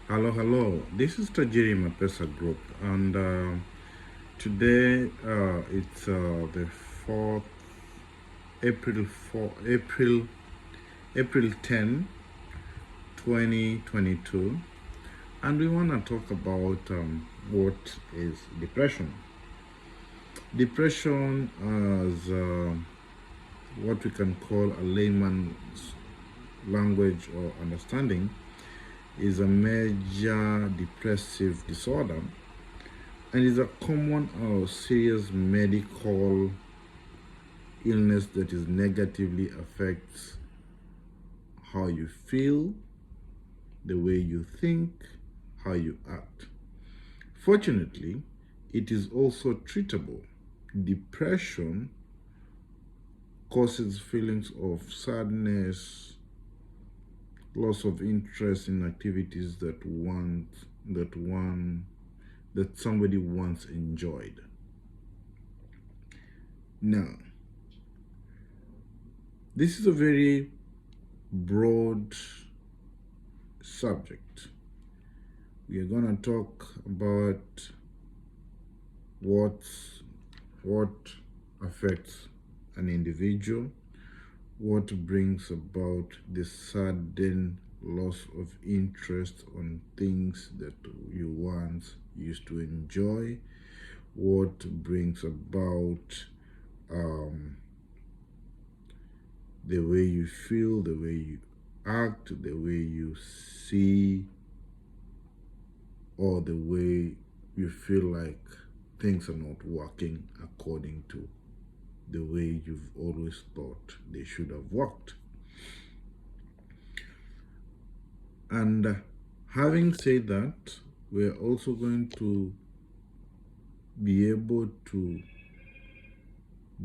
Hello. This is Tajiri Mapesa Group, and today it's the 4th April 4 April 10, 2022, and we want to talk about what is depression. Depression is what we can call a layman's language or understanding is a major depressive disorder and is a common or serious medical illness that is negatively affects how you feel, the way you think, how you act. Fortunately, it is also treatable. Depression causes feelings of sadness, loss of interest in activities that somebody once enjoyed. Now, this is a very broad subject. We are going to talk about what affects an individual, what brings about the sudden loss of interest on things that you once used to enjoy, what brings about the way you feel, the way you act, the way you see, or the way you feel like things are not working according to the way you've always thought they should have worked. And having said that, we're also going to be able to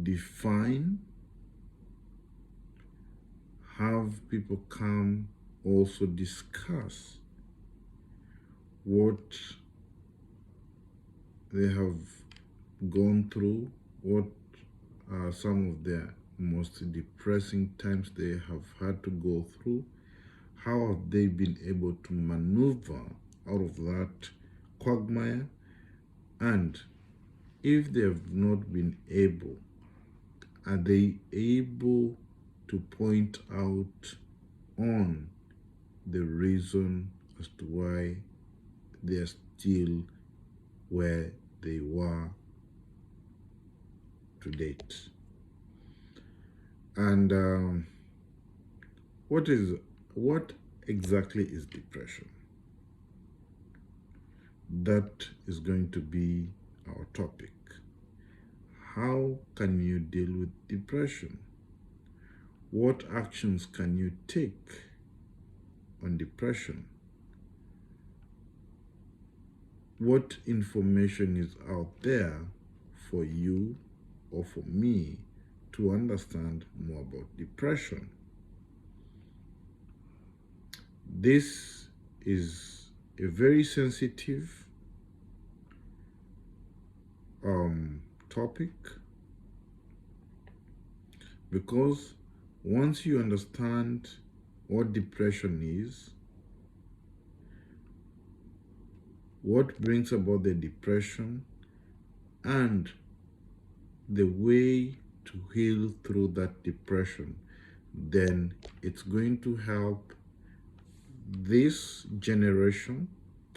define, have people come also discuss what they have gone through, what are some of their most depressing times they have had to go through, how have they been able to maneuver out of that quagmire, and if they have not been able, are they able to point out on the reason as to why they are still where they were to date. And what exactly is depression? That is going to be our topic. How can you deal with depression? What actions can you take on depression? What information is out there for you or for me to understand more about depression? This is a very sensitive topic, because once you understand what depression is, what brings about the depression, and the way to heal through that depression, then it's going to help this generation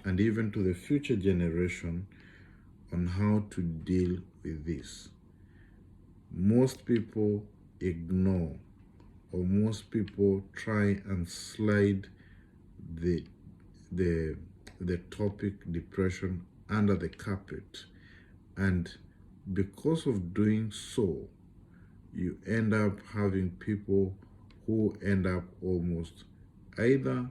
and even to the future generation on how to deal with this. Most people ignore, or most people try and slide the topic depression under the carpet, and because of doing so, you end up having people who end up almost either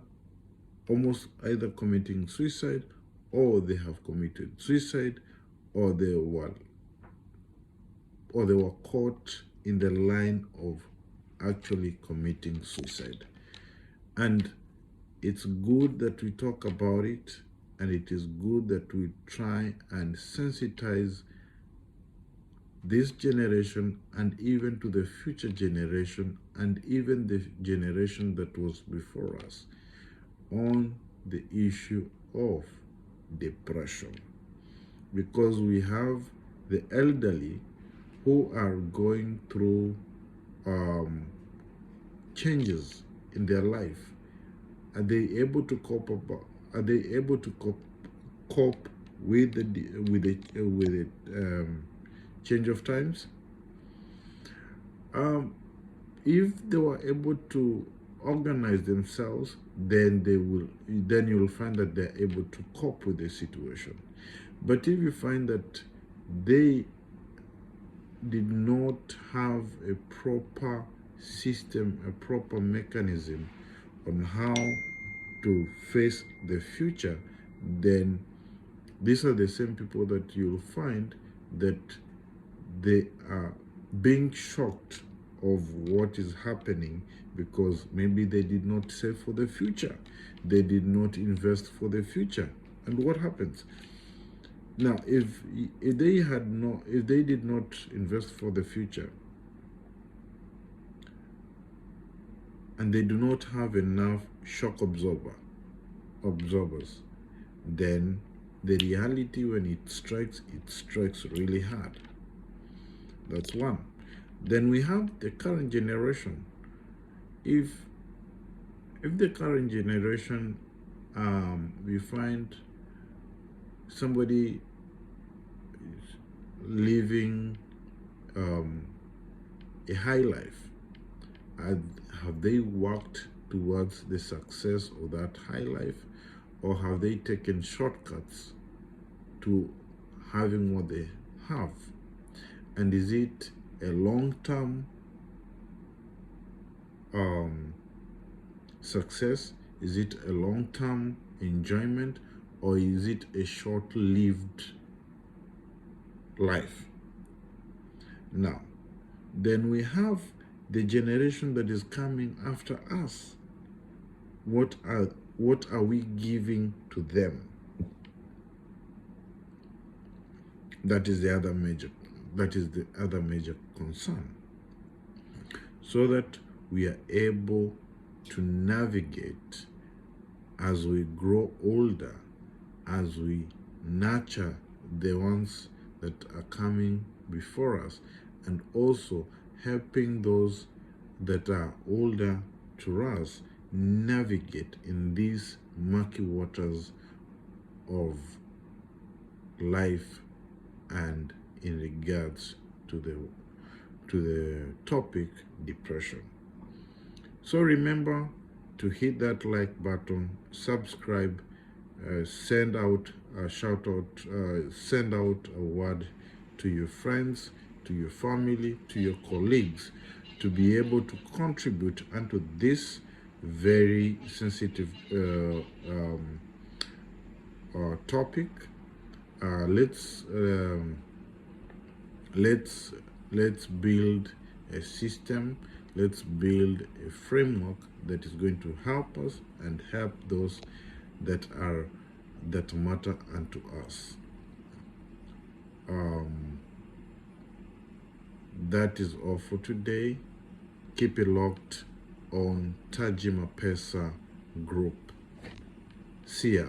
committing suicide, or they have committed suicide, or they were caught in the line of actually committing suicide. And it's good that we talk about it, and it is good that we try and sensitize this generation and even to the future generation and even the generation that was before us on the issue of depression, because we have the elderly who are going through changes in their life. Are they able to cope up? Are they able to cope with the change of times? If they were able to organize themselves, then you will find that they're able to cope with the situation. But if you find that they did not have a proper system, a proper mechanism on how to face the future, then these are the same people that you'll find that they are being shocked of what is happening, because maybe they did not save for the future, they did not invest for the future. And what happens now, if they did not invest for the future, and they do not have enough shock absorbers, then the reality, when it strikes really hard. That's one. Then we have the current generation. If the current generation, we find somebody living a high life, have they worked towards the success of that high life, or have they taken shortcuts to having what they have? And is it a long-term success? Is it a long-term enjoyment, or is it a short-lived life? Now, then we have the generation that is coming after us. What are we giving to them? That is the other major concern, so that we are able to navigate as we grow older, as we nurture the ones that are coming before us, and also helping those that are older to us navigate in these murky waters of life, and in regards to the topic depression. So remember to hit that like button, subscribe, send out a shout out, send out a word to your friends, to your family, to your colleagues, to be able to contribute unto this very sensitive topic. Let's build a system. Let's build a framework that is going to help us and help those that matter unto us. That is all for today. Keep it locked on Taji Mapesa Group. See ya.